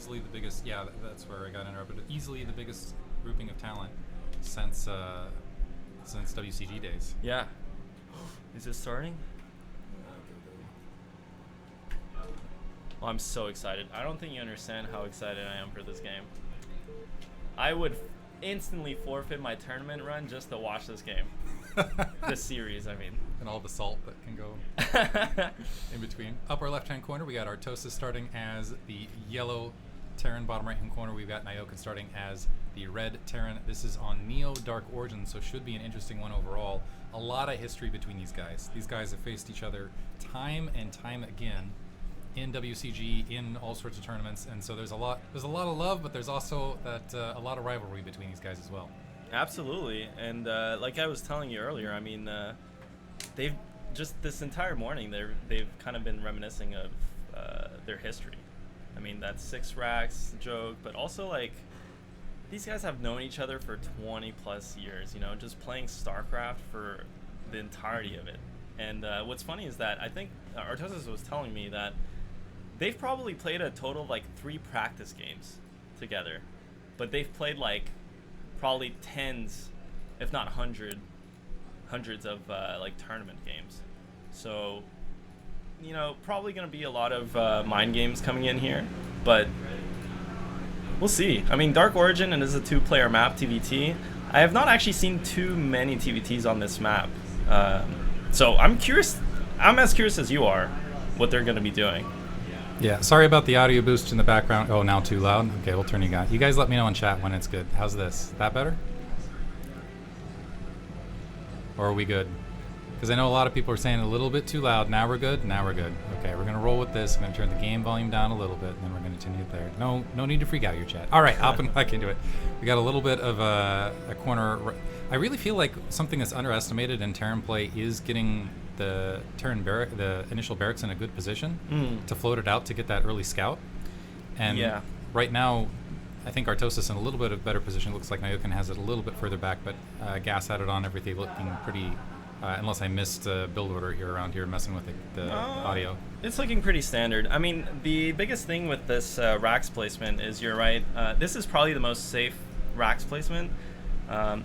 easily the biggest. Yeah, that's where I got interrupted. Easily the biggest grouping of talent since WCG days. Yeah. Is it starting? Well, I'm so excited. I don't think you understand how excited I am for this game. I would instantly forfeit my tournament run just to watch this game. This series, I mean. And all the salt that can go in between. Upper left-hand corner, we got Artosis starting as the yellow Terran. Bottom right-hand corner, we've got Nyoken starting as the red Terran. This is on Neo Dark Origins, so should be an interesting one overall. A lot of history between these guys. These guys have faced each other time and time again in WCG, in all sorts of tournaments, and so there's a lot of love, but there's also a lot of rivalry between these guys as well. Absolutely, and like I was telling you earlier, I mean, they've just this entire morning they've kind of been reminiscing of their history. I mean, that 6 racks joke, but also like these guys have known each other for 20 plus years, you know, just playing StarCraft for the entirety of it. And what's funny is that I think Artosis was telling me that they've probably played a total of like 3 practice games together, but they've played like probably tens, if not hundreds of like tournament games. So, you know, probably going to be a lot of mind games coming in here, but we'll see. I mean, Dark Origin, and this is a 2-player map, TVT. I have not actually seen too many TVTs on this map. So I'm curious. I'm as curious as you are what they're going to be doing. Yeah, sorry about the audio boost in the background. Oh, now too loud? Okay, we'll turn you guys. You guys let me know in chat when it's good. How's this? That better? Or are we good? Because I know a lot of people are saying a little bit too loud. Now we're good? Now we're good. Okay, we're going to roll with this. I'm going to turn the game volume down a little bit, and then we're going to continue it there. No need to freak out, your chat. All right, hopping back into it. We got a little bit of a corner. I really feel like something that's underestimated in Terran play is getting the Terran the initial barracks in a good position to float it out to get that early scout. And right now, I think Artosis in a little bit of better position. Looks like Nyoken has it a little bit further back, but Gas had it on everything looking pretty, unless I missed build order here around here messing with the audio. It's looking pretty standard. I mean, the biggest thing with this racks placement is, you're right, this is probably the most safe racks placement.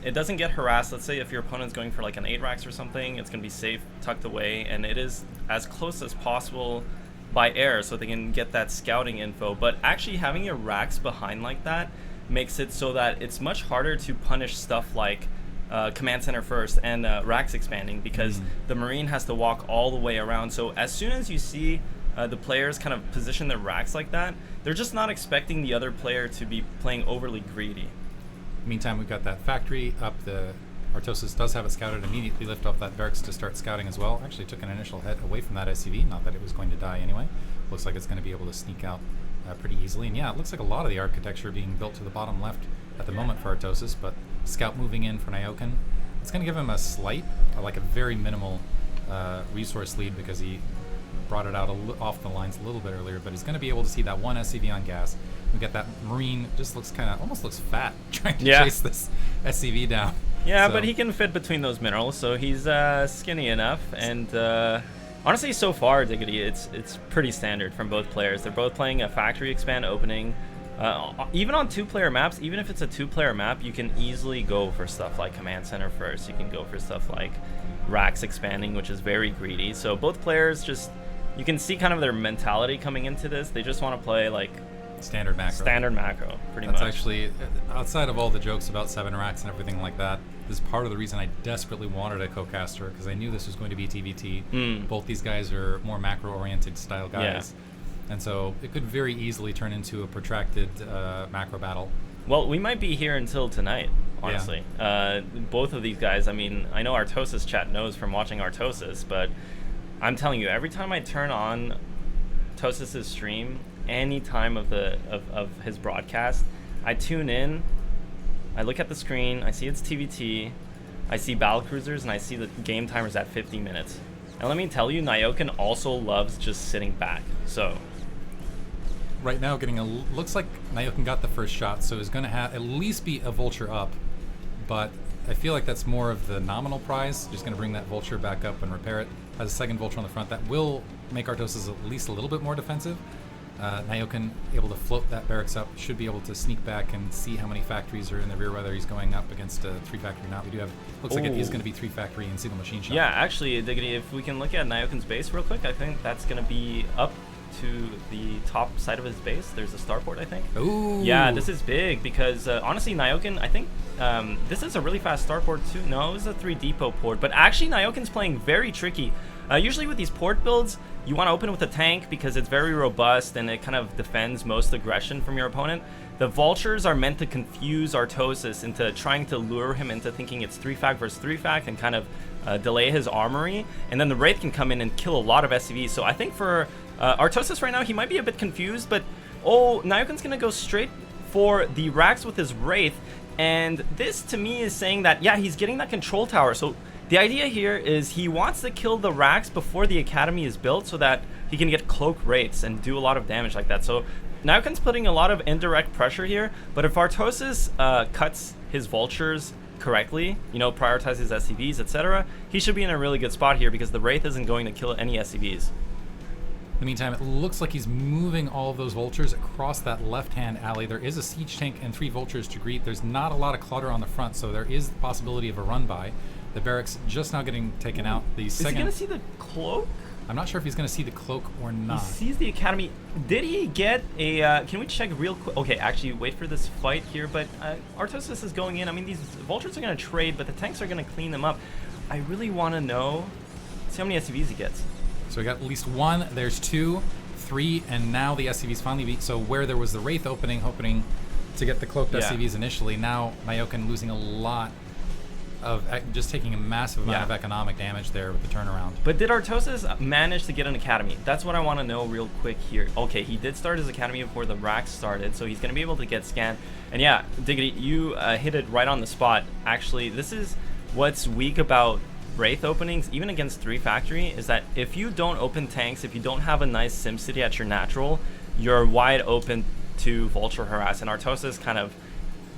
It doesn't get harassed. Let's say if your opponent's going for like an 8 racks or something, it's going to be safe, tucked away, and it is as close as possible by air so they can get that scouting info. But actually having your racks behind like that makes it so that it's much harder to punish stuff like command center first and racks expanding, because the Marine has to walk all the way around. So as soon as you see the players kind of position their racks like that, they're just not expecting the other player to be playing overly greedy. Meantime, we've got that factory up. The Artosis does have it scouted. Immediately lift off that barracks to start scouting as well. Actually took an initial hit away from that SCV, not that it was going to die anyway. Looks like it's going to be able to sneak out pretty easily. And yeah, it looks like a lot of the architecture being built to the bottom left at the moment for Artosis, but scout moving in for Nyoken. It's going to give him a slight, like a very minimal resource lead, because he brought it out off the lines a little bit earlier, but he's going to be able to see that one SCV on Gas. We got that Marine, just looks kind of, almost looks fat, trying to chase this SCV down. Yeah, so. But he can fit between those minerals, so he's skinny enough. And honestly, so far, Diggity, it's pretty standard from both players. They're both playing a factory expand opening. Even on 2-player maps, even if it's a 2-player map, you can easily go for stuff like command center first. You can go for stuff like racks expanding, which is very greedy. So both players just, you can see kind of their mentality coming into this. They just want to play like standard macro, pretty much. That's much. Actually, outside of all the jokes about 7 racks and everything like that, this is part of the reason I desperately wanted a co-caster, because I knew this was going to be TVT. Both these guys are more macro-oriented style guys. Yeah. And so it could very easily turn into a protracted macro battle. Well, we might be here until tonight, honestly. Yeah. Both of these guys, I mean, I know Artosis chat knows from watching Artosis, but I'm telling you, every time I turn on Artosis' stream, any time of his broadcast, I tune in, I look at the screen, I see it's TVT, I see battle cruisers, and I see the game timers at 50 minutes. And let me tell you, Nyoken also loves just sitting back. So right now, looks like Nyoken got the first shot, so he's going to at least be a vulture up, but I feel like that's more of the nominal prize. Just going to bring that vulture back up and repair it. Has a second vulture on the front that will make Artosis at least a little bit more defensive. Nyoken able to float that barracks up, should be able to sneak back and see how many factories are in the rear, whether he's going up against a 3-factory or not. We do have, looks like it is going to be 3-factory and single machine shop. Yeah, actually, Diggity, if we can look at Nyoken's base real quick, I think that's going to be up to the top side of his base. There's a starport, I think. Ooh. Yeah, this is big because honestly, Nyoken, I think this is a really fast starport too. No, it was a 3 depot port, but actually Nyoken's playing very tricky. Usually with these port builds, you want to open with a tank because it's very robust and it kind of defends most aggression from your opponent. The vultures are meant to confuse Artosis into trying to lure him into thinking it's 3-fac versus 3-fac and kind of delay his armory. And then the Wraith can come in and kill a lot of SCVs. So I think for Artosis right now, he might be a bit confused, but Nyoken's going to go straight for the racks with his Wraith. And this to me is saying that, yeah, he's getting that control tower. So the idea here is he wants to kill the racks before the academy is built so that he can get cloak Wraiths and do a lot of damage like that. So Nyoken's putting a lot of indirect pressure here, but if Artosis cuts his vultures correctly, you know, prioritizes SCVs, etc., he should be in a really good spot here because the Wraith isn't going to kill any SCVs. In the meantime, it looks like he's moving all of those vultures across that left-hand alley. There is a siege tank and 3 vultures to greet. There's not a lot of clutter on the front, so there is the possibility of a run-by. The barracks just now getting taken out. Is he going to see the cloak? I'm not sure if he's going to see the cloak or not. He sees the academy. Did he get a... can we check real quick? Okay, actually, wait for this fight here, but Artosis is going in. I mean, these vultures are going to trade, but the tanks are going to clean them up. I really want to know... See how many SCVs he gets. So we got at least 1, there's 2, 3, and now the SCVs finally beat. So where there was the Wraith opening, hoping to get the cloaked SCVs initially, now Nyoken losing a lot of, just taking a massive amount of economic damage there with the turnaround. But did Artosis manage to get an academy? That's what I want to know real quick here. Okay, he did start his academy before the racks started, so he's going to be able to get scanned. And yeah, Diggity, you hit it right on the spot. Actually, this is what's weak about Wraith openings, even against 3-factory, is that if you don't open tanks, if you don't have a nice SimCity at your natural, you're wide open to vulture harass, and Artosis kind of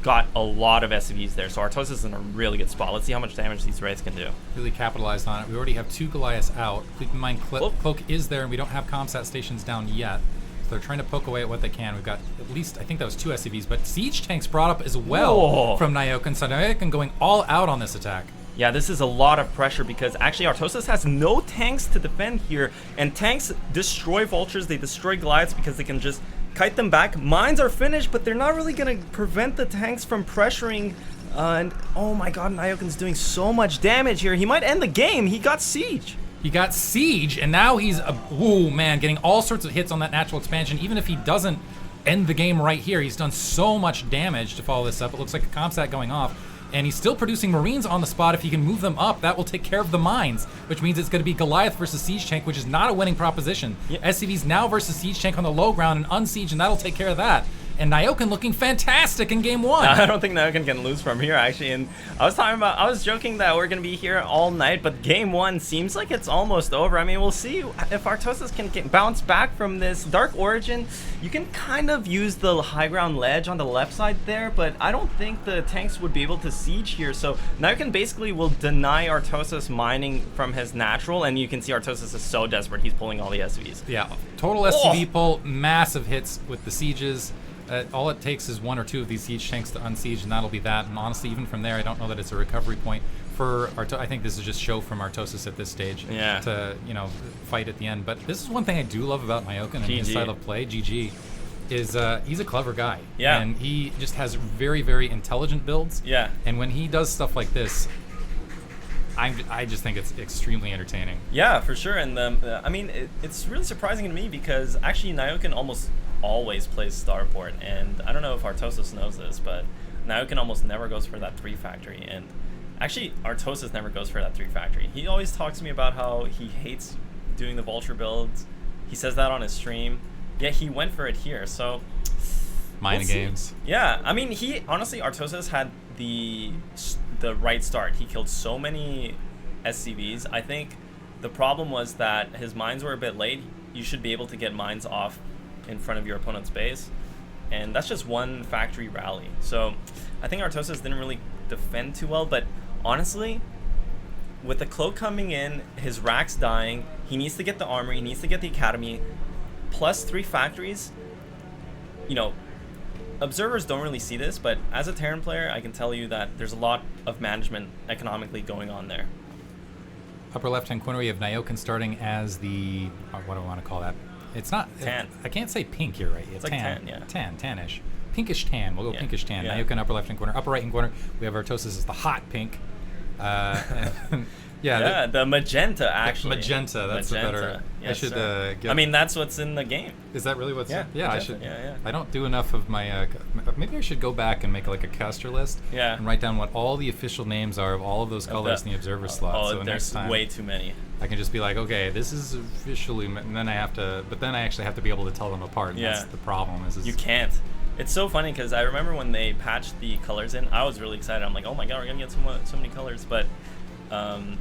got a lot of SCVs there, so Artosis is in a really good spot. Let's see how much damage these Wraiths can do. Really capitalized on it. We already have 2 Goliaths out. Keep in mind, Cloak is there, and we don't have comsat stations down yet. So they're trying to poke away at what they can. We've got at least, I think that was 2 SCVs, but siege tanks brought up as well from Nyoken. So Nyoken going all out on this attack. Yeah, this is a lot of pressure because actually Artosis has no tanks to defend here, and tanks destroy vultures, they destroy Goliaths because they can just kite them back. Mines are finished, but they're not really going to prevent the tanks from pressuring, and oh my god, Nyoken's doing so much damage here. He might end the game. He got siege. He got siege, and now he's, getting all sorts of hits on that natural expansion. Even if he doesn't end the game right here, he's done so much damage to follow this up. It looks like a comsat going off. And he's still producing Marines on the spot. If he can move them up, that will take care of the mines, which means it's going to be Goliath versus Siege Tank, which is not a winning proposition. Yep. SCVs now versus Siege Tank on the low ground and unsiege, and that'll take care of that. And Nyoken looking fantastic in game 1. I don't think Nyoken can lose from here, actually. And I was joking that we're going to be here all night, but game 1 seems like it's almost over. I mean, we'll see if Artosis can bounce back from this Dark Origin. You can kind of use the high ground ledge on the left side there, but I don't think the tanks would be able to siege here. So Nyoken basically will deny Artosis mining from his natural, and you can see Artosis is so desperate. He's pulling all the SCVs. Yeah, total SCV pull, massive hits with the sieges. All it takes is 1 or 2 of these siege tanks to unsiege, and that'll be that. And honestly, even from there, I don't know that it's a recovery point for Artosis. I think this is just show from Artosis at this stage to, you know, fight at the end. But this is one thing I do love about Nyoken and his style of play, GG, is he's a clever guy. Yeah. And he just has very, very intelligent builds. Yeah. And when he does stuff like this, I just think it's extremely entertaining. Yeah, for sure. And I mean, it's really surprising to me because actually Nyoken almost always plays starport, and I don't know if Artosis knows this, but Nyoken almost never goes for that 3-factory, and actually Artosis never goes for that 3-factory. He always talks to me about how he hates doing the vulture builds. He says that on his stream. Yeah, he went for it here, so mind games. Yeah, I mean, he honestly, Artosis had the right start. He killed so many SCVs. I think the problem was that his mines were a bit late. You should be able to get mines off in front of your opponent's base, and that's just 1 factory rally. So I think Artosis didn't really defend too well, but honestly, with the cloak coming in, his racks dying, he needs to get the armory, he needs to get the academy, plus 3 factories. you know, observers don't really see this, but as a Terran player, I can tell you that there's a lot of management economically going on there. Upper left-hand corner, we have Nyoken starting as the, what do I want to call that? It's not Tan. I can't say pink here, right? It's like tan, yeah. Tannish. Pinkish tan. We'll go pinkish tan. Yeah. Nyoken upper left-hand corner. Upper right-hand corner, we have Artosis as the hot pink. The magenta, actually. Magenta, that's magenta. a better. Yes, I should get. I mean, that's what's in the game. Is that really what's? Yeah, Yeah, I magenta, should. yeah. I don't do enough of my. Maybe I should go back and make like a caster list. Yeah. And write down what all the official names are of all of those colors in the observer slot. Oh, so there's next time, way too many. I can just be like, okay, this is officially, and then I have to. But then I actually have to be able to tell them apart. And that's the problem. Is you can't. It's so funny because I remember when they patched the colors in, I was really excited. I'm like, oh my god, we're gonna get so many colors, but.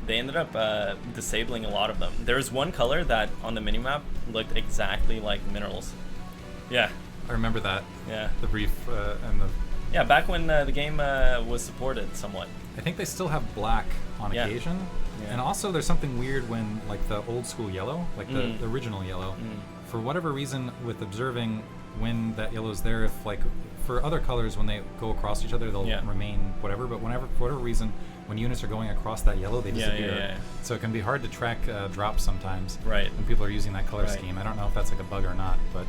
They ended up disabling a lot of them. There was one color that on the minimap looked exactly like minerals. Yeah. I remember that. Yeah. The brief and the. Yeah, back when the game was supported somewhat. I think they still have black on occasion. Yeah. And also there's something weird when like the old school yellow, like the original yellow, for whatever reason with observing when that yellow's there, if like for other colors when they go across each other they'll remain whatever, but whenever for whatever reason when units are going across that yellow they disappear. Yeah. So it can be hard to track drops sometimes. Right. When people are using that color scheme. I don't know if that's like a bug or not, but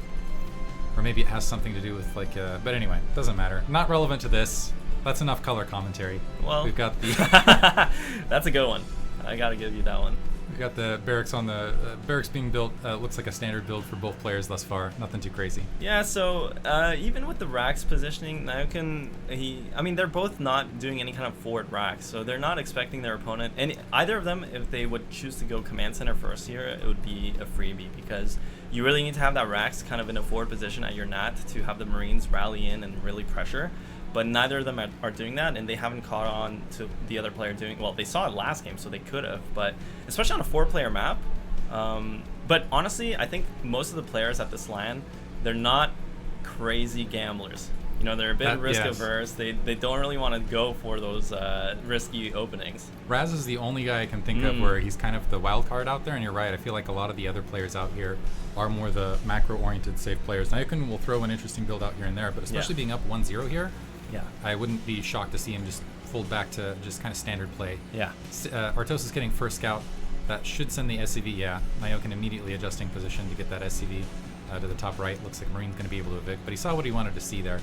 or maybe it has something to do with like but anyway, doesn't matter. Not relevant to this. That's enough color commentary. Well, we've got the that's a good one. I gotta give you that one. We got the barracks on the barracks being built. Looks like a standard build for both players thus far. Nothing too crazy. Yeah. So even with the racks positioning, Nyoken, I mean, they're both not doing any kind of forward racks, so they're not expecting their opponent. And either of them, if they would choose to go command center first here, it would be a freebie because you really need to have that racks kind of in a forward position at your nat to have the Marines rally in and really pressure. But neither of them are doing that, and they haven't caught on to the other player doing. Well, they saw it last game, so they could have, but especially on a 4-player map. But honestly, I think most of the players at this LAN, they're not crazy gamblers. You know, they're a bit risk averse. They don't really want to go for those risky openings. Raz is the only guy I can think of where he's kind of the wild card out there, and you're right. I feel like a lot of the other players out here are more the macro-oriented safe players. Nyoken will throw an interesting build out here and there, but especially being up 1-0 here. Yeah, I wouldn't be shocked to see him just fold back to just kind of standard play. Yeah. Artosis getting first scout. That should send the SCV. Yeah, Nyoken immediately adjusting position to get that SCV to the top right. Looks like Marine's going to be able to evict, but he saw what he wanted to see there.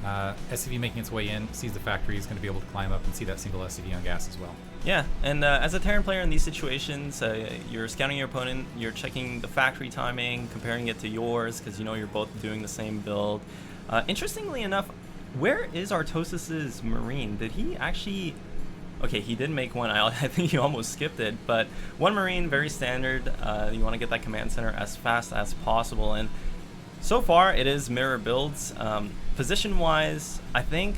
SCV making its way in, sees the factory, is going to be able to climb up and see that single SCV on gas as well. Yeah, and as a Terran player in these situations, you're scouting your opponent, you're checking the factory timing, comparing it to yours, because you know you're both doing the same build. Interestingly enough, where is Artosis's Marine? Did he actually... Okay, he did make one. I think he almost skipped it, but one Marine, very standard. You want to get that command center as fast as possible, and so far it is mirror builds. Position-wise, I think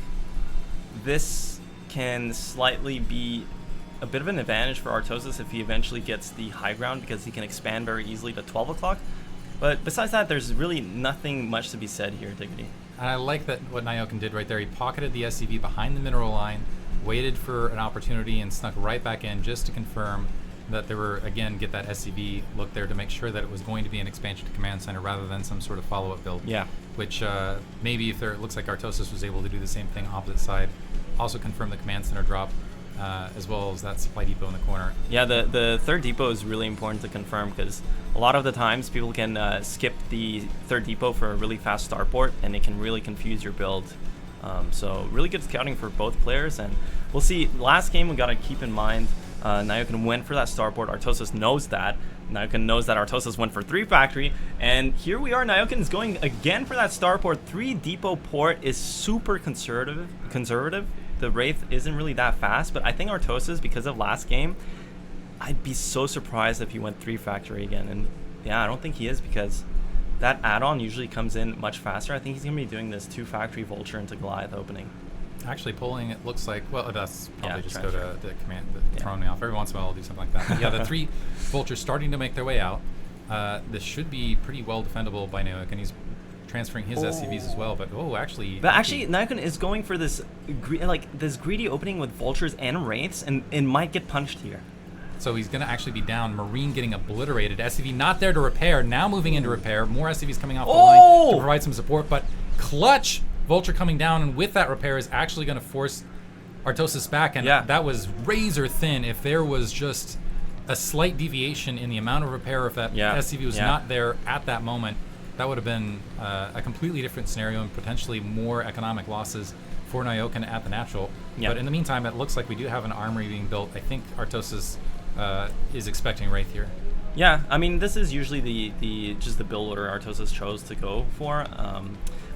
this can slightly be a bit of an advantage for Artosis if he eventually gets the high ground, because he can expand very easily to 12 o'clock. But besides that, there's really nothing much to be said here, Diggity. And I like that what Nyoken did right there. He pocketed the SCV behind the mineral line, waited for an opportunity, and snuck right back in just to confirm that there were, again, get that SCV look there to make sure that it was going to be an expansion to command center rather than some sort of follow-up build. Yeah. Which maybe if there, it looks like Artosis was able to do the same thing opposite side, also confirm the command center drop, as well as that supply depot in the corner. Yeah, the third depot is really important to confirm, because a lot of the times people can skip the third depot for a really fast starport, and it can really confuse your build. So really good scouting for both players, and we'll see. Last game we got to keep in mind, Nyoken went for that starport. Artosis knows that. Nyoken knows that Artosis went for 3 factory, and here we are. Nyoken is going again for that starport. 3 depot port is super conservative. The Wraith isn't really that fast, but I think Artosis, because of last game, I'd be so surprised if he went 3 factory again. And yeah, I don't think he is, because that add-on usually comes in much faster. I think he's going to be doing this 2 factory Vulture into Goliath opening. Actually pulling, it looks like, well, that's probably just transfer. go to the command, throwing me off. Every once in a while I'll do something like that. But yeah, the 3 Vultures starting to make their way out. This should be pretty well defendable by Nyoken. He's transferring his SCVs as well, but actually Nyoken is going for this this greedy opening with Vultures and Wraiths, and it might get punched here. So he's going to actually be down. Marine getting obliterated. SCV not there to repair. Now moving into repair. More SCVs coming off the line to provide some support, but clutch Vulture coming down, and with that repair is actually going to force Artosis back, and that was razor thin. If there was just a slight deviation in the amount of repair, if that SCV was not there at that moment, that would have been a completely different scenario and potentially more economic losses for Nyoken at the natural. But in the meantime, it looks like we do have an armory being built. I think Artosis is expecting Wraith here. Yeah, I mean, this is usually the build order Artosis chose to go for.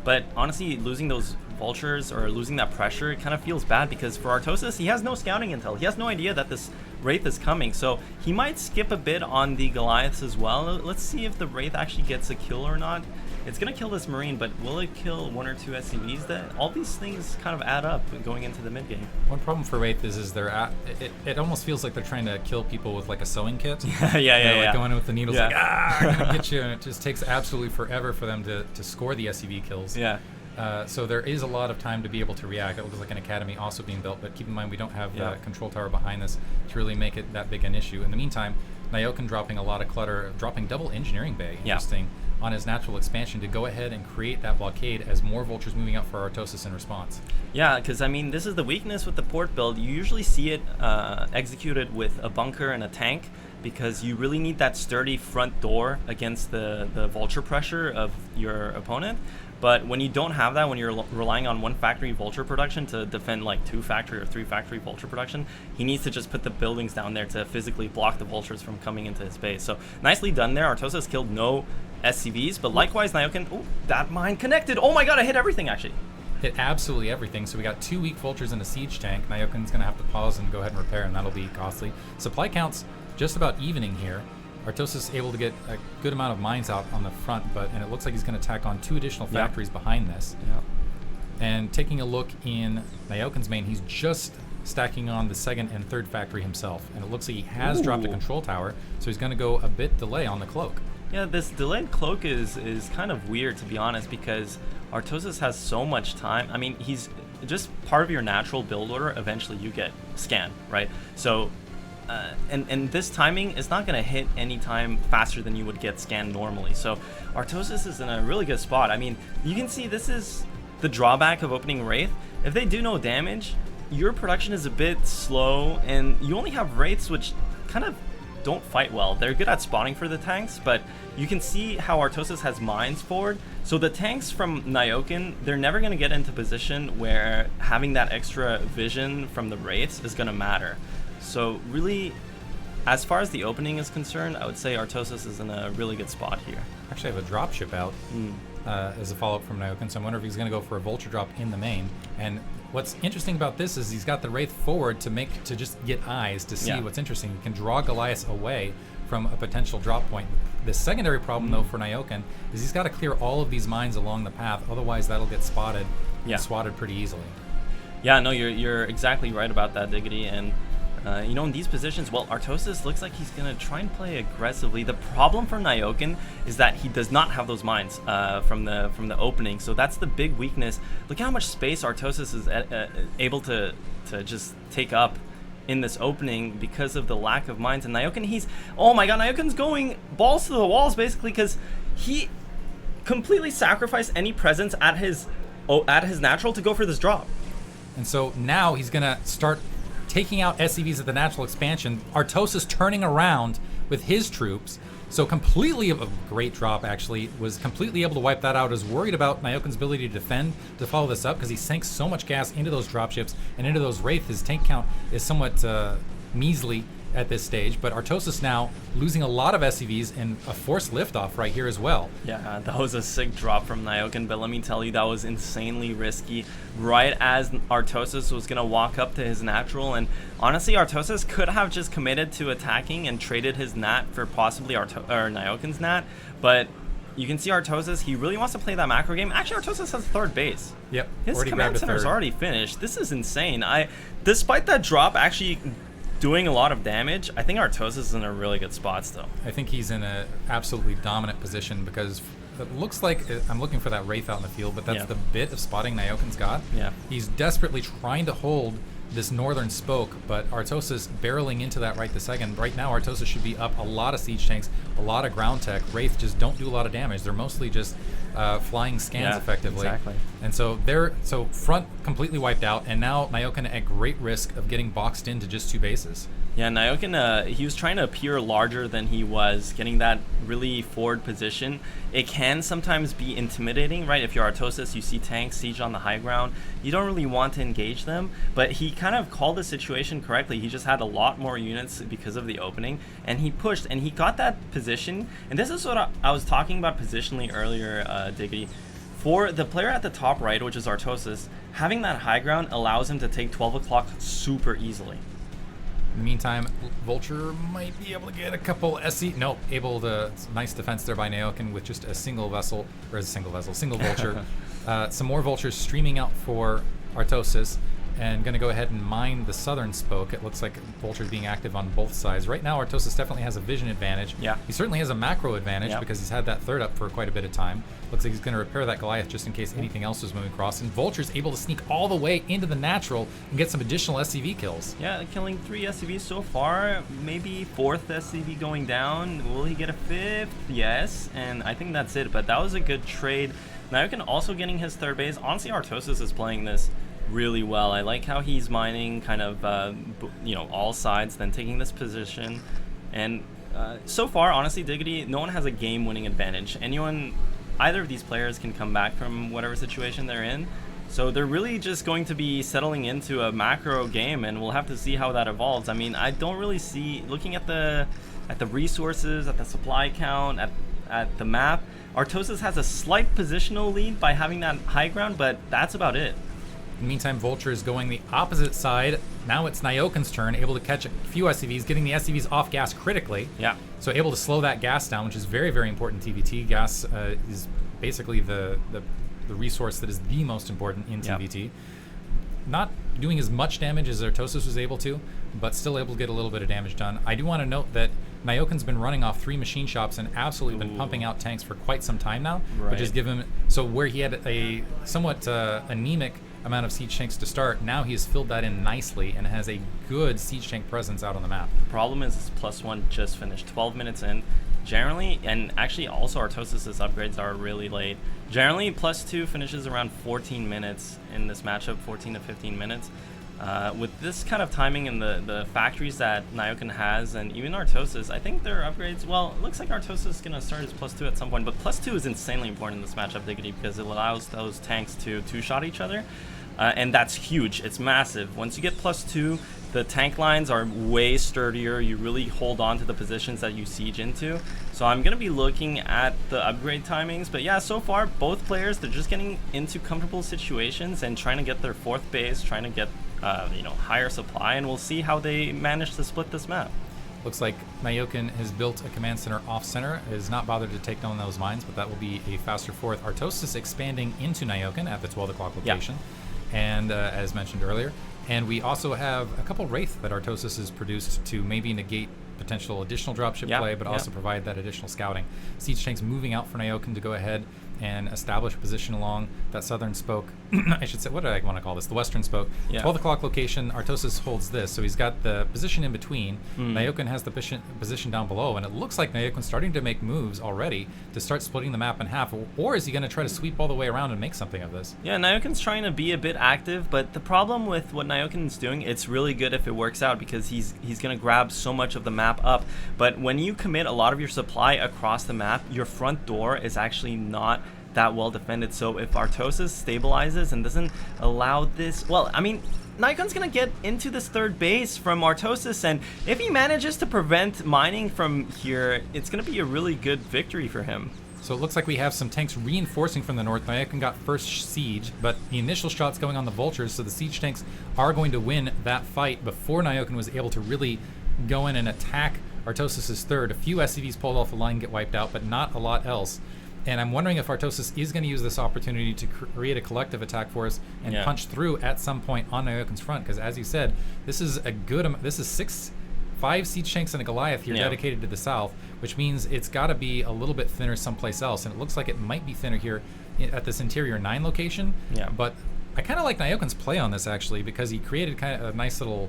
But honestly, losing those vultures or losing that pressure, it kind of feels bad, because for Artosis, he has no scouting intel. He has no idea that this Wraith is coming, so he might skip a bit on the Goliaths as well. Let's see if the Wraith actually gets a kill or not. It's going to kill this Marine, but will it kill 1 or 2 SCVs? That all these things kind of add up going into the mid game. One problem for Wraith is they're it almost feels like they're trying to kill people with like a sewing kit. Yeah. Going in with the needles, like, I'm gonna get you, and it just takes absolutely forever for them to score the SCV kills. So there is a lot of time to be able to react. It looks like an academy also being built, but keep in mind we don't have the control tower behind this to really make it that big an issue. In the meantime, Nyoken dropping a lot of clutter, dropping double engineering bay, interesting, on his natural expansion to go ahead and create that blockade as more vultures moving up for Artosis in response. Yeah, because I mean, this is the weakness with the port build. You usually see it executed with a bunker and a tank, because you really need that sturdy front door against the vulture pressure of your opponent. But when you don't have that, when you're relying on 1 factory vulture production to defend like 2 factory or 3 factory vulture production, he needs to just put the buildings down there to physically block the vultures from coming into his base. So nicely done there. Artosis killed no SCVs, but likewise Nyoken, that mine connected. Oh my god, I hit everything actually. Hit absolutely everything. So we got 2 weak vultures in a siege tank. Nyoken's going to have to pause and go ahead and repair, and that'll be costly. Supply counts just about evening here. Artosis able to get a good amount of mines out on the front, and it looks like he's going to tack on 2 additional factories behind this. And taking a look in Nyoken's main, he's just stacking on the 2nd and 3rd factory himself, and it looks like he has dropped a control tower, so he's going to go a bit delay on the cloak. Yeah, this delayed cloak is kind of weird, to be honest, because Artosis has so much time. I mean, he's just part of your natural build order. Eventually you get scan, right? So and this timing is not going to hit any time faster than you would get scanned normally. So Artosis is in a really good spot. I mean, you can see this is the drawback of opening Wraith. If they do no damage, your production is a bit slow, and you only have Wraiths which kind of don't fight well. They're good at spawning for the tanks, but you can see how Artosis has mines forward. So the tanks from Nyoken, they're never going to get into position where having that extra vision from the Wraiths is going to matter. So really, as far as the opening is concerned, I would say Artosis is in a really good spot here. Actually, I have a dropship out as a follow-up from Nyoken, so I wonder if he's going to go for a vulture drop in the main. And what's interesting about this is he's got the Wraith forward to just get eyes to see what's interesting. He can draw Goliaths away from a potential drop point. The secondary problem, though, for Nyoken is he's got to clear all of these mines along the path, otherwise that'll get spotted and swatted pretty easily. Yeah, no, you're exactly right about that, Diggity, and you know, in these positions, well, Artosis looks like he's going to try and play aggressively. The problem for Nyoken is that he does not have those mines from the opening, so that's the big weakness. Look how much space Artosis is able to just take up in this opening because of the lack of mines. And Nyoken, oh my god, Nyoken's going balls to the walls basically, because he completely sacrificed any presence at his natural to go for this drop. And so now he's going to start taking out SCVs at the natural expansion. Artosis turning around with his troops. So completely a great drop, actually. Was completely able to wipe that out. Is worried about Nyoken's ability to defend, to follow this up, because he sank so much gas into those dropships and into those Wraith. His tank count is somewhat measly at this stage, but Artosis now losing a lot of SCVs and a forced liftoff right here as well. Yeah, that was a sick drop from Nyoken, but let me tell you, that was insanely risky. Right as Artosis was going to walk up to his natural, and honestly, Artosis could have just committed to attacking and traded his nat for possibly Nyoken's nat, but you can see Artosis, he really wants to play that macro game. Actually, Artosis has 3rd base. Yep. His command center's already finished. This is insane. Despite that drop actually doing a lot of damage, I think Artosis is in a really good spot still. I think he's in an absolutely dominant position, because it looks like, I'm looking for that Wraith out in the field, but that's the bit of spotting Nyoken's got. Yeah. He's desperately trying to hold this northern spoke, but Artosis barreling into that right the second. Right now, Artosis should be up a lot of siege tanks a lot of ground tech. Wraith just don't do a lot of damage. They're mostly just flying scans effectively. Exactly. And so front completely wiped out, and now Nyoken at great risk of getting boxed into just 2 bases. Yeah, Nyoken, he was trying to appear larger than he was, getting that really forward position. It can sometimes be intimidating, right? If you're Artosis, you see tanks siege on the high ground. You don't really want to engage them, but he kind of called the situation correctly. He just had a lot more units because of the opening, and he pushed, and he got that position. And this is what I was talking about positionally earlier, Diggity. For the player at the top right, which is Artosis, having that high ground allows him to take 12 o'clock super easily. In the meantime, Vulture might be able to get a couple Nope, able to. Nice defense there by Nyoken with just a single Vulture. Some more Vultures streaming out for Artosis, and going to go ahead and mine the southern spoke. It looks like Vulture's being active on both sides. Right now, Artosis definitely has a vision advantage. Yeah. He certainly has a macro advantage because he's had that third up for quite a bit of time. Looks like he's going to repair that Goliath just in case anything else is moving across. And Vulture's able to sneak all the way into the natural and get some additional SCV kills. Yeah, killing 3 SCVs so far. Maybe 4th SCV going down. Will he get a 5th? Yes. And I think that's it. But that was a good trade. Nyoken also getting his 3rd base. Honestly, Artosis is playing this really well. I like how he's mining kind of, all sides, then taking this position. And so far, honestly, Diggity, no one has a game-winning advantage. Either of these players can come back from whatever situation they're in. So they're really just going to be settling into a macro game, and we'll have to see how that evolves. I mean, I don't really see, looking at the resources, at the supply count, at the map, Artosis has a slight positional lead by having that high ground, but that's about it. In the meantime, Vulture is going the opposite side. Now it's Nyoken's turn, able to catch a few SCVs, getting the SCVs off gas critically. Yeah. So able to slow that gas down, which is very, very important in TVT. Gas is basically the resource that is the most important in TVT. Yep. Not doing as much damage as Artosis was able to, but still able to get a little bit of damage done. I do want to note that Nyoken's been running off 3 machine shops and absolutely been pumping out tanks for quite some time now, which has given him, so where he had a somewhat anemic amount of siege tanks to start, now he has filled that in nicely and has a good siege tank presence out on the map. The problem is this +1 just finished 12 minutes in. Generally, and actually also Artosis' upgrades are really late. Generally, +2 finishes around 14 minutes in this matchup, 14 to 15 minutes. With this kind of timing and the factories that Nyoken has, and even Artosis, I think their upgrades, well, it looks like Artosis is going to start his +2 at some point, but +2 is insanely important in this matchup, Diggity, because it allows those tanks to two-shot each other. And that's huge. It's massive. Once you get +2, the tank lines are way sturdier. You really hold on to the positions that you siege into. So I'm going to be looking at the upgrade timings. But yeah, so far, both players, they're just getting into comfortable situations and trying to get their 4th base, trying to get higher supply. And we'll see how they manage to split this map. Looks like Nyoken has built a command center off-center, is not bothered to take down those mines, but that will be a faster 4th. Artosis expanding into Nyoken at the 12 o'clock location. Yeah. And as mentioned earlier, and we also have a couple Wraith that Artosis has produced to maybe negate potential additional dropship play, but also provide that additional scouting. Siege tanks moving out for Nyoken to go ahead and establish a position along that southern spoke. I should say, what do I want to call this? The western spoke. 12 o'clock location, Artosis holds this, so he's got the position in between. Nyoken has the position down below, and it looks like Nyoken's starting to make moves already to start splitting the map in half, or is he going to try to sweep all the way around and make something of this? Yeah, Nyoken's trying to be a bit active, but the problem with what Nyoken's doing, it's really good if it works out, because he's going to grab so much of the map up, but when you commit a lot of your supply across the map, your front door is actually not that well defended. So if Artosis stabilizes and doesn't allow this, well, I mean, Nyoken's gonna get into this 3rd base from Artosis, and if he manages to prevent mining from here, it's gonna be a really good victory for him. So it looks like we have some tanks reinforcing from the north. Nyoken got first siege, but the initial shot's going on the Vultures, so the siege tanks are going to win that fight before Nyoken was able to really go in and attack Artosis' 3rd. A few SCVs pulled off the line, get wiped out, but not a lot else. And I'm wondering if Artosis is going to use this opportunity to create a collective attack for us and punch through at some point on Nyoken's front. Because as you said, this is a good. This is 5 siege tanks and a Goliath here dedicated to the south, which means it's got to be a little bit thinner someplace else. And it looks like it might be thinner here at this interior 9 location. Yeah. But I kind of like Nyoken's play on this actually, because he created kind of a nice little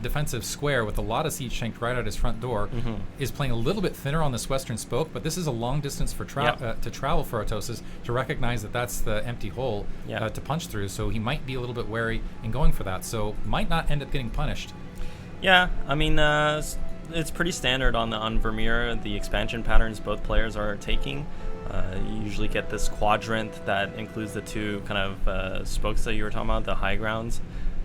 defensive square with a lot of siege tank right at his front door, is playing a little bit thinner on this western spoke, but this is a long distance for to travel for Artosis to recognize that that's the empty hole to punch through, so he might be a little bit wary in going for that, so might not end up getting punished. Yeah, I mean, it's pretty standard on Vermeer, the expansion patterns both players are taking. You usually get this quadrant that includes the two kind of spokes that you were talking about, the high grounds.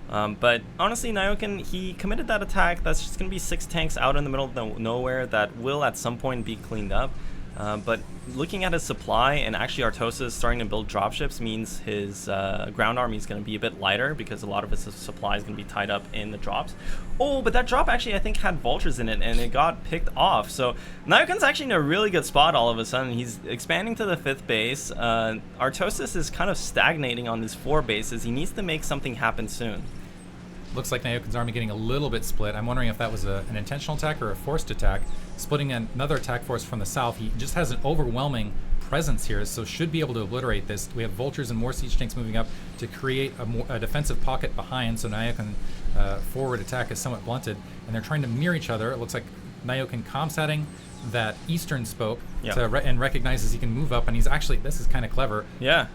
But honestly, Nyoken, he committed that attack. That's just going to be 6 tanks out in the middle of nowhere that will at some point be cleaned up. But looking at his supply, and actually Artosis starting to build dropships means his ground army is going to be a bit lighter because a lot of his supply is going to be tied up in the drops. Oh, but that drop actually I think had vultures in it and it got picked off. So Nyoken's actually in a really good spot all of a sudden. He's expanding to the 5th base. Artosis is kind of stagnating on these 4 bases. He needs to make something happen soon. Looks like Nyoken's army getting a little bit split. I'm wondering if that was an intentional attack or a forced attack. Splitting another attack force from the south. He just has an overwhelming presence here, so should be able to obliterate this. We have vultures and more siege tanks moving up to create a defensive pocket behind, so Nyoken forward attack is somewhat blunted, and they're trying to mirror each other. It looks like Nyoken comsetting that eastern spoke and recognizes he can move up, and he's actually, this is kind of clever. Yeah.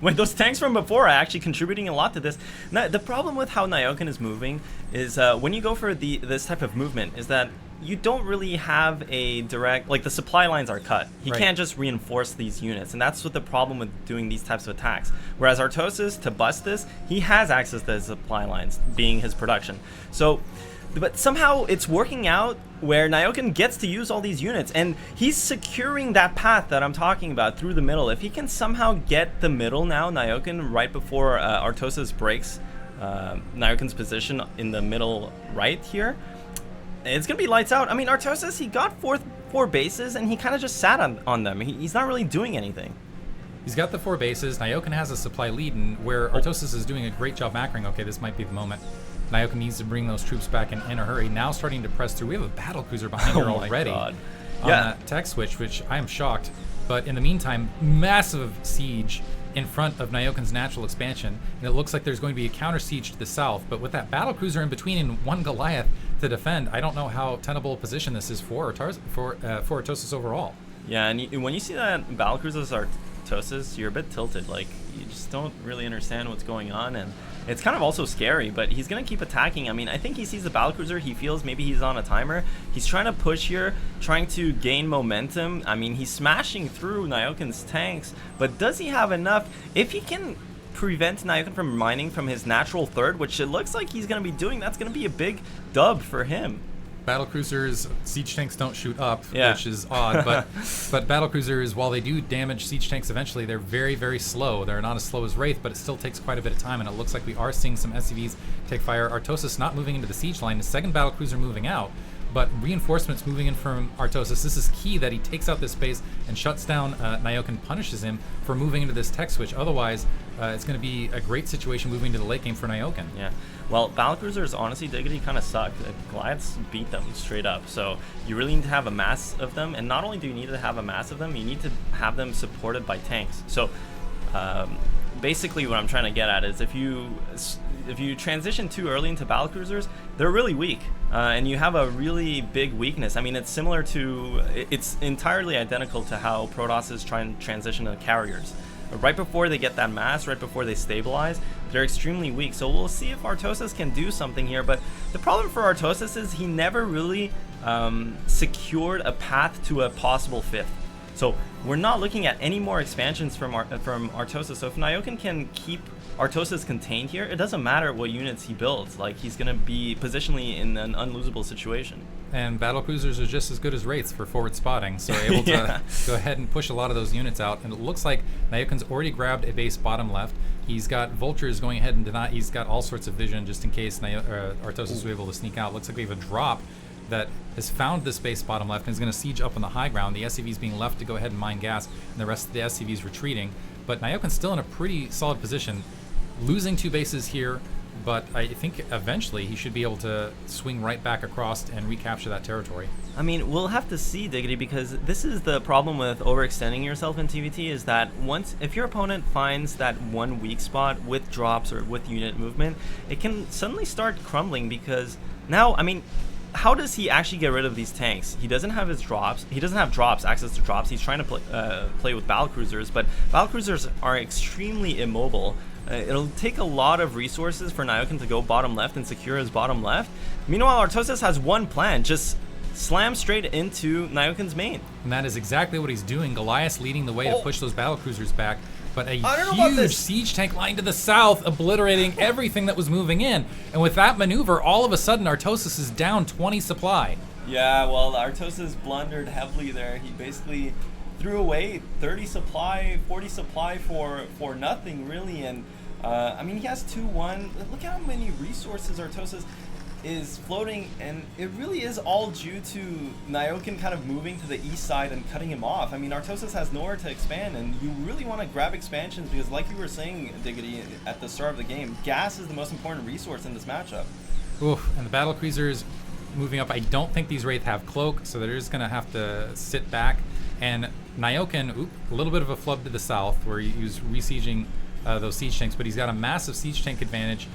Wait, those tanks from before are actually contributing a lot to this. Now, the problem with how Nyoken is moving is when you go for this type of movement is that you don't really have a direct, like the supply lines are cut. He can't just reinforce these units, and that's what the problem with doing these types of attacks. Whereas Artosis, to bust this, he has access to his supply lines, being his production. So, but somehow it's working out where Nyoken gets to use all these units, and he's securing that path that I'm talking about through the middle. If he can somehow get the middle now, Nyoken, right before Artosis breaks Nyoken's position in the middle right here, it's going to be lights out. I mean, Artosis, he got 4 bases, and he kind of just sat on them. He's not really doing anything. He's got the 4 bases. Nyoken has a supply lead, and where Artosis is doing a great job macroing, okay, this might be the moment. Nyoken needs to bring those troops back in a hurry. Now starting to press through. We have a battlecruiser behind here already on that tech switch, which I am shocked. But in the meantime, massive siege in front of Nyoken's natural expansion. And it looks like there's going to be a counter siege to the south. But with that battlecruiser in between and 1 Goliath to defend, I don't know how tenable a position this is for Artosis overall. Yeah, and when you see that battlecruisers are Artosis, you're a bit tilted. Like, you just don't really understand what's going on, and it's kind of also scary, but he's going to keep attacking. I mean, I think he sees the battlecruiser, he feels maybe he's on a timer. He's trying to push here, trying to gain momentum. I mean, he's smashing through Nyoken's tanks, but does he have enough? If he can prevent Nyoken from mining from his natural 3rd, which it looks like he's going to be doing, that's going to be a big dub for him. Battlecruisers, siege tanks don't shoot up, which is odd, but battlecruisers, while they do damage siege tanks eventually, they're very, very slow. They're not as slow as Wraith, but it still takes quite a bit of time, and it looks like we are seeing some SCVs take fire. Artosis not moving into the siege line, the 2nd battlecruiser moving out, but reinforcements moving in from Artosis. This is key that he takes out this space and shuts down Nyoken, punishes him for moving into this tech switch. Otherwise, it's going to be a great situation moving to the late game for Nyoken. Yeah. Well, battlecruisers, honestly, Diggity kind of suck. Goliaths beat them straight up. So you really need to have a mass of them. And not only do you need to have a mass of them, you need to have them supported by tanks. So basically what I'm trying to get at is if you transition too early into battlecruisers, they're really weak. And you have a really big weakness. I mean, it's similar to, it's entirely identical to how Protoss try and transition to carriers. Right before they get that mass, right before they stabilize, they're extremely weak. So we'll see if Artosis can do something here. But the problem for Artosis is he never really secured a path to a possible 5th. So we're not looking at any more expansions from Artosis. So if Nyoken can keep Artosis contained here, it doesn't matter what units he builds. Like, he's going to be positionally in an unlosable situation. And battlecruisers are just as good as Wraiths for forward spotting, so able to go ahead and push a lot of those units out. And it looks like Nyoken's already grabbed a base bottom left. He's got vultures going ahead and deny. He's got all sorts of vision just in case Artosis was able to sneak out. Looks like we have a drop that has found this base bottom left and is going to siege up on the high ground. The SCV's being left to go ahead and mine gas, and the rest of the SCV's retreating. But Nyoken's still in a pretty solid position, losing 2 bases here but I think eventually he should be able to swing right back across and recapture that territory. I mean, we'll have to see, Diggity, because this is the problem with overextending yourself in TVT, is that if your opponent finds that one weak spot with drops or with unit movement, it can suddenly start crumbling, because now, I mean, how does he actually get rid of these tanks? He doesn't have his drops. He doesn't have access to drops. He's trying to play with battlecruisers, but battlecruisers are extremely immobile. It'll take a lot of resources for Nyoken to go bottom left and secure his bottom left. Meanwhile, Artosis has one plan, just slam straight into Nyoken's main. And that is exactly what he's doing. Goliath leading the way to push those battlecruisers back, but a huge siege tank line to the south, obliterating everything that was moving in. And with that maneuver, all of a sudden, Artosis is down 20 supply. Yeah, well, Artosis blundered heavily there. He basically threw away 30 supply, 40 supply for nothing, really. And I mean, he has 2-1. Look how many resources Artosis is floating, and it really is all due to Nyoken kind of moving to the east side and cutting him off. I mean, Artosis has nowhere to expand, and you really want to grab expansions because, like you were saying, Diggity, at the start of the game, gas is the most important resource in this matchup. Oof, and the battlecruisers moving up. I don't think these Wraith have cloak, so they're just going to have to sit back. And Nyoken, a little bit of a flub to the south where he's resieging those siege tanks, but he's got a massive siege tank advantage.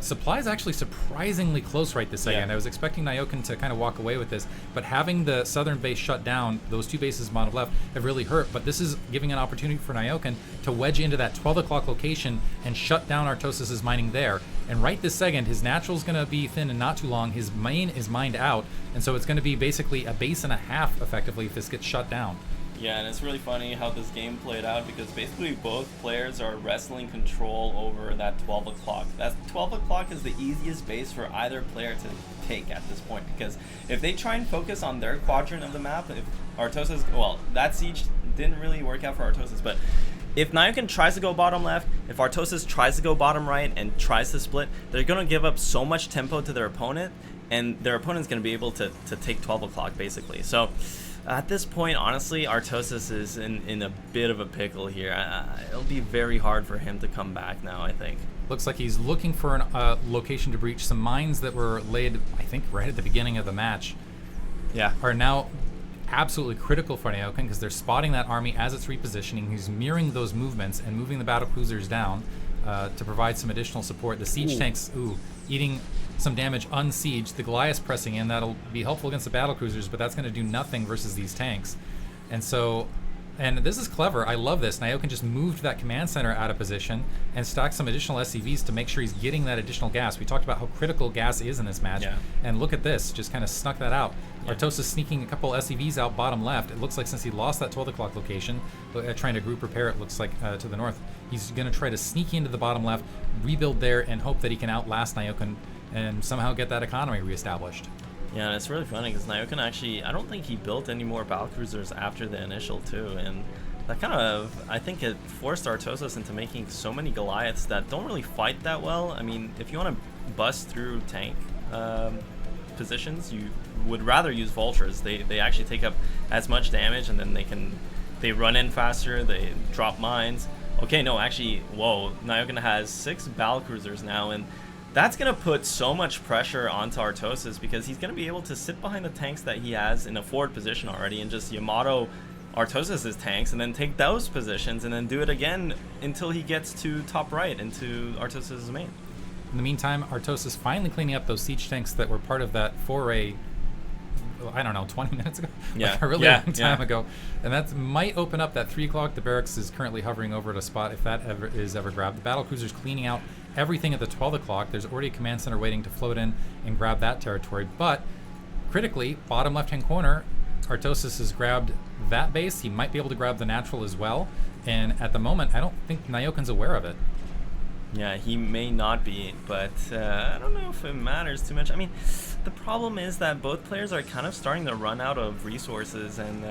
Supply is actually surprisingly close right this second. I was expecting Nyoken to kind of walk away with this, but having the southern base shut down, those two bases bottom left, have really hurt. But this is giving an opportunity for Nyoken to wedge into that 12 o'clock location and shut down Artosis' mining there. And right this second, his natural is going to be thin and not too long. His main is mined out, and so it's going to be basically a base and a half effectively if this gets shut down. Yeah, and it's really funny how this game played out because basically both players are wrestling control over that 12 o'clock. That 12 o'clock is the easiest base for either player to take at this point, because if they try and focus on their quadrant of the map, if Artosis, well, that siege didn't really work out for Artosis, but if Nyoken tries to go bottom left, if Artosis tries to go bottom right and tries to split, they're going to give up so much tempo to their opponent, and their opponent's going to be able to take 12 o'clock basically. So at this point, honestly, Artosis is in a bit of a pickle here. It'll be very hard for him to come back now, I think. Looks like he's looking for a location to breach. Some mines that were laid, I think, right at the beginning of the match, are now absolutely critical for Nyoken because they're spotting that army as it's repositioning. He's mirroring those movements and moving the battle cruisers down to provide some additional support. The siege tanks, eating some damage unsieged. The Goliath pressing in, that'll be helpful against the battle cruisers, but that's going to do nothing versus these tanks. And so, and this is clever. I love this. Nyoken just moved that command center out of position and stacked some additional SCVs to make sure he's getting that additional gas. We talked about how critical gas is in this match, and look at this, just kind of snuck that out. Artosis sneaking a couple SCVs out bottom left. It looks like since he lost that 12 o'clock location, trying to group repair, it looks like to the north, he's going to try to sneak into the bottom left, rebuild there, and hope that he can outlast Nyoken and somehow get that economy reestablished. Yeah, and it's really funny because Nyoken actually, I don't think he built any more battlecruisers after the initial too, and that kind of, I think it forced Artosis into making so many Goliaths that don't really fight that well. I mean, if you want to bust through tank positions, you would rather use vultures. They actually take up as much damage, and then they run in faster, they drop mines. Okay, no, actually, whoa, Nyoken has 6 battlecruisers now, and that's going to put so much pressure onto Artosis because he's going to be able to sit behind the tanks that he has in a forward position already and just Yamato Artosis' tanks and then take those positions and then do it again until he gets to top right into Artosis' main. In the meantime, Artosis finally cleaning up those siege tanks that were part of that foray, I don't know, 20 minutes ago? Like a really long time ago. And that might open up that 3 o'clock. The barracks is currently hovering over at a spot if that is ever grabbed. The battlecruiser's cleaning out everything at the 12 o'clock. There's already a command center waiting to float in and grab that territory. But critically, bottom left-hand corner, Artosis has grabbed that base. He might be able to grab the natural as well. And at the moment, I don't think Nyoken's aware of it. Yeah, he may not be, but I don't know if it matters too much. I mean, the problem is that both players are kind of starting to run out of resources, and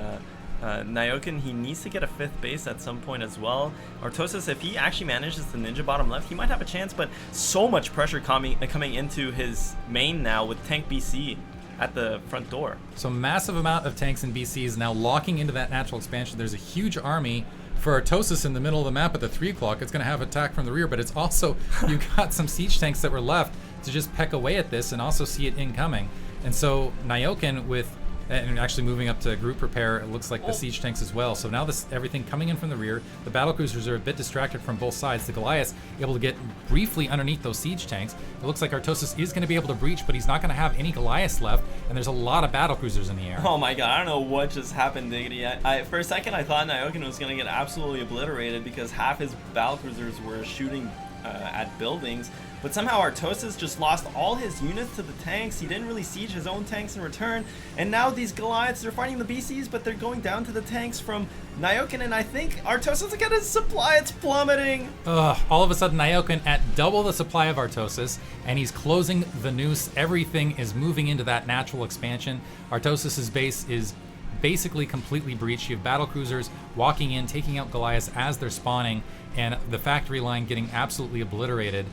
Nyoken, he needs to get a 5th base at some point as well. Artosis, if he actually manages to ninja bottom left, he might have a chance, but so much pressure coming into his main now with tank BC at the front door. So massive amount of tanks in BC is now locking into that natural expansion. There's a huge army for Artosis in the middle of the map at the 3 o'clock, it's going to have attack from the rear, but it's also, you've got some siege tanks that were left to just peck away at this and also see it incoming. And so Nyoken with, and actually moving up to group repair, it looks like the siege tanks as well. So now this everything coming in from the rear. The battlecruisers are a bit distracted from both sides. The Goliaths able to get briefly underneath those siege tanks. It looks like Artosis is going to be able to breach, but he's not going to have any Goliaths left. And there's a lot of battlecruisers in the air. Oh my god, I don't know what just happened, Diggity. For a second I thought Nyoken was going to get absolutely obliterated because half his battlecruisers were shooting at buildings. But somehow Artosis just lost all his units to the tanks. He didn't really siege his own tanks in return. And now these Goliaths, they're fighting the BCs, but they're going down to the tanks from Nyoken. And I think Artosis is getting his supply. It's plummeting. All of a sudden, Nyoken at double the supply of Artosis, and he's closing the noose. Everything is moving into that natural expansion. Artosis's base is basically completely breached. You have battlecruisers walking in, taking out Goliaths as they're spawning, and the factory line getting absolutely obliterated.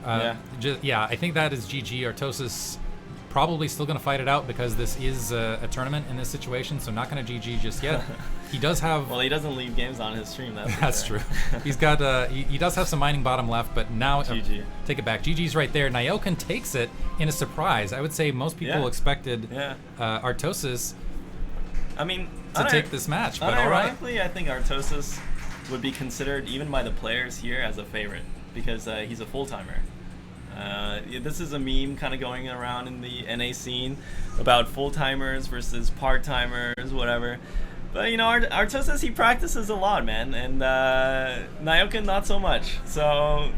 I think that is GG. Artosis probably still going to fight it out because this is a tournament in this situation, so not going to GG just yet. He does have... Well, he doesn't leave games on his stream. That's true. He's got... he does have some mining bottom left, but now... GG. Take it back. GG's right there. Nyoken takes it in a surprise. I would say most people expected Artosis to take this match, but all right. Unironically, I think Artosis would be considered, even by the players here, as a favorite because he's a full-timer. This is a meme kind of going around in the NA scene about full-timers versus part-timers, whatever. But, you know, Artosis, he practices a lot, man, and Nyoken not so much. So